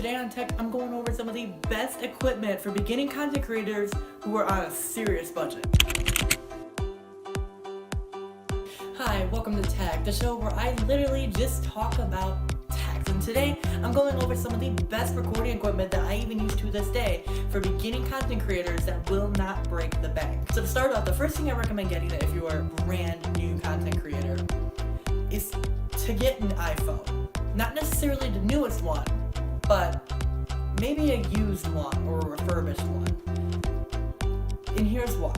today on Tech, I'm going over some of the best equipment for beginning content creators who are on a serious budget. Hi, welcome to Tech, the show where I literally just talk about tech. And today, I'm going over some of the best recording equipment that I even use to this day for beginning content creators that will not break the bank. So to start off, the first thing I recommend getting if you are a brand new content creator is to get an iPhone. Not necessarily the newest one, but maybe a used one or a refurbished one. And here's why.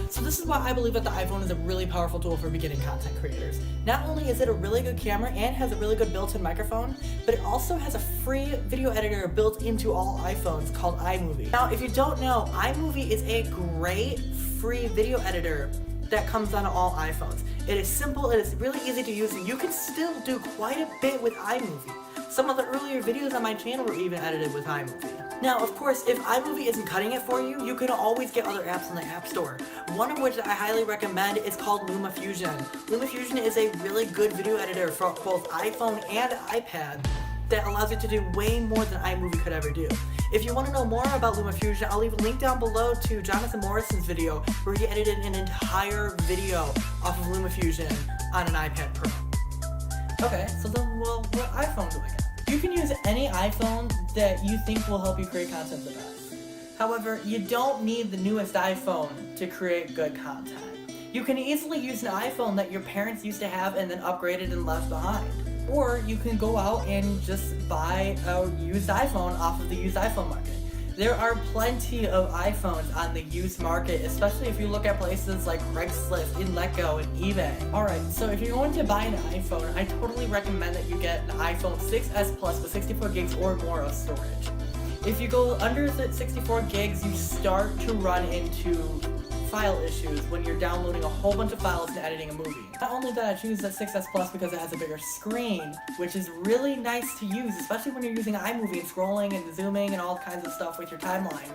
So this is why I believe that the iPhone is a really powerful tool for beginning content creators. Not only is it a really good camera and has a really good built-in microphone, but it also has a free video editor built into all iPhones called iMovie. Now, if you don't know, iMovie is a great free video editor that comes on all iPhones. It is simple, it is really easy to use, and you can still do quite a bit with iMovie. Some of the earlier videos on my channel were even edited with iMovie. Now, of course, if iMovie isn't cutting it for you, you can always get other apps in the App Store. One of which I highly recommend is called LumaFusion. LumaFusion is a really good video editor for both iPhone and iPad that allows you to do way more than iMovie could ever do. If you want to know more about LumaFusion, I'll leave a link down below to Jonathan Morrison's video where he edited an entire video off of LumaFusion on an iPad Pro. Okay, so then, well, what iPhone do I get? You can use any iPhone that you think will help you create content the best. However, you don't need the newest iPhone to create good content. You can easily use an iPhone that your parents used to have and then upgraded and left behind. Or you can go out and just buy a used iPhone off of the used iPhone market. There are plenty of iPhones on the used market, especially if you look at places like Craigslist, Letgo, and eBay. Alright, so if you're going to buy an iPhone, I totally recommend that you get an iPhone 6s Plus with 64 gigs or more of storage. If you go under the 64 gigs, you start to run into file issues when you're downloading a whole bunch of files and editing a movie. Not only did I choose the 6s Plus because it has a bigger screen, which is really nice to use, especially when you're using iMovie and scrolling and zooming and all kinds of stuff with your timeline,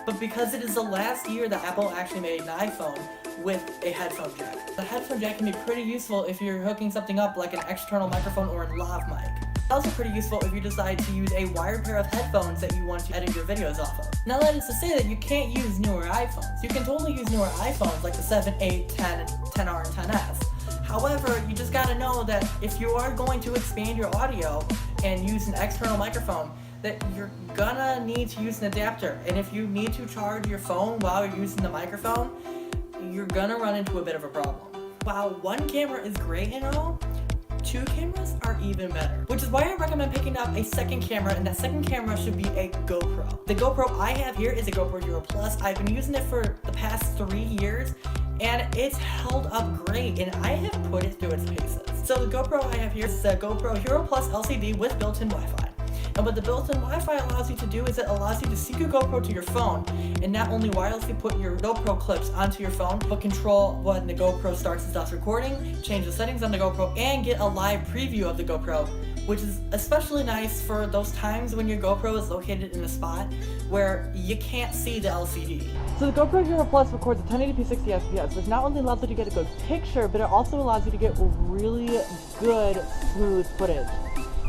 but because it is the last year that Apple actually made an iPhone with a headphone jack. The headphone jack can be pretty useful if you're hooking something up like an external microphone or a lav mic. It's also pretty useful if you decide to use a wired pair of headphones that you want to edit your videos off of. Now that is to say that you can't use newer iPhones. You can totally use newer iPhones like the 7, 8, 10, 10R, and 10S. However, you just gotta know that if you are going to expand your audio and use an external microphone, that you're gonna need to use an adapter. And if you need to charge your phone while you're using the microphone, you're gonna run into a bit of a problem. While one camera is great and all, two cameras are even better, which is why I recommend picking up a second camera, and that second camera should be a GoPro. The GoPro I have here is a GoPro Hero Plus. I've been using it for the past 3 years, and it's held up great, and I have put it through its paces. So the GoPro I have here is the GoPro Hero Plus LCD with built-in Wi-Fi. And what the built-in Wi-Fi allows you to do is it allows you to sync your GoPro to your phone and not only wirelessly put your GoPro clips onto your phone, but control when the GoPro starts and stops recording, change the settings on the GoPro, and get a live preview of the GoPro, which is especially nice for those times when your GoPro is located in a spot where you can't see the LCD. So the GoPro Hero Plus records at 1080p 60 FPS, which not only allows you to get a good picture, but it also allows you to get really good, smooth footage.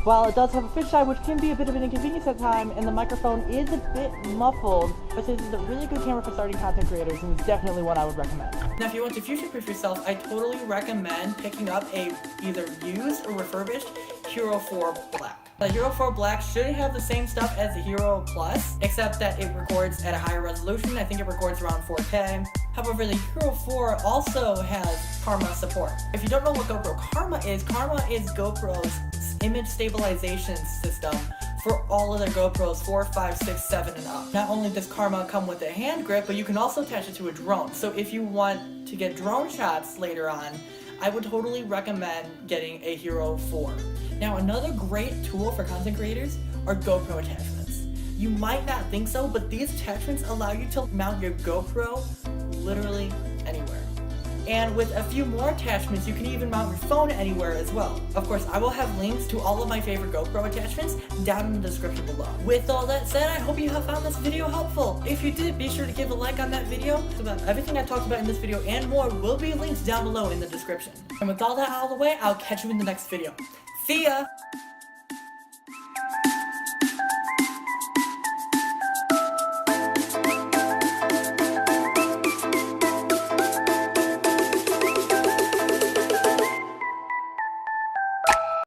While it does have a fisheye, which can be a bit of an inconvenience at times, and the microphone is a bit muffled, but this is a really good camera for starting content creators, and it's definitely one I would recommend. Now, if you want to future-proof yourself, I totally recommend picking up a either used or refurbished Hero 4 Black. The Hero 4 Black should have the same stuff as the Hero Plus, except that it records at a higher resolution. I think it records around 4K. However, the Hero 4 also has Karma support. If you don't know what GoPro Karma is GoPro's image stabilization system for all of their GoPros 4, 5, 6, 7, and up. Not only does Karma come with a hand grip, but you can also attach it to a drone. So if you want to get drone shots later on, I would totally recommend getting a Hero 4. Now, another great tool for content creators are GoPro attachments. You might not think so, but these attachments allow you to mount your GoPro literally anywhere. And with a few more attachments, you can even mount your phone anywhere as well. Of course, I will have links to all of my favorite GoPro attachments down in the description below. With all that said, I hope you have found this video helpful. If you did, be sure to give a like on that video. Everything I talked about in this video and more will be linked down below in the description. And with all that out of the way, I'll catch you in the next video. See ya!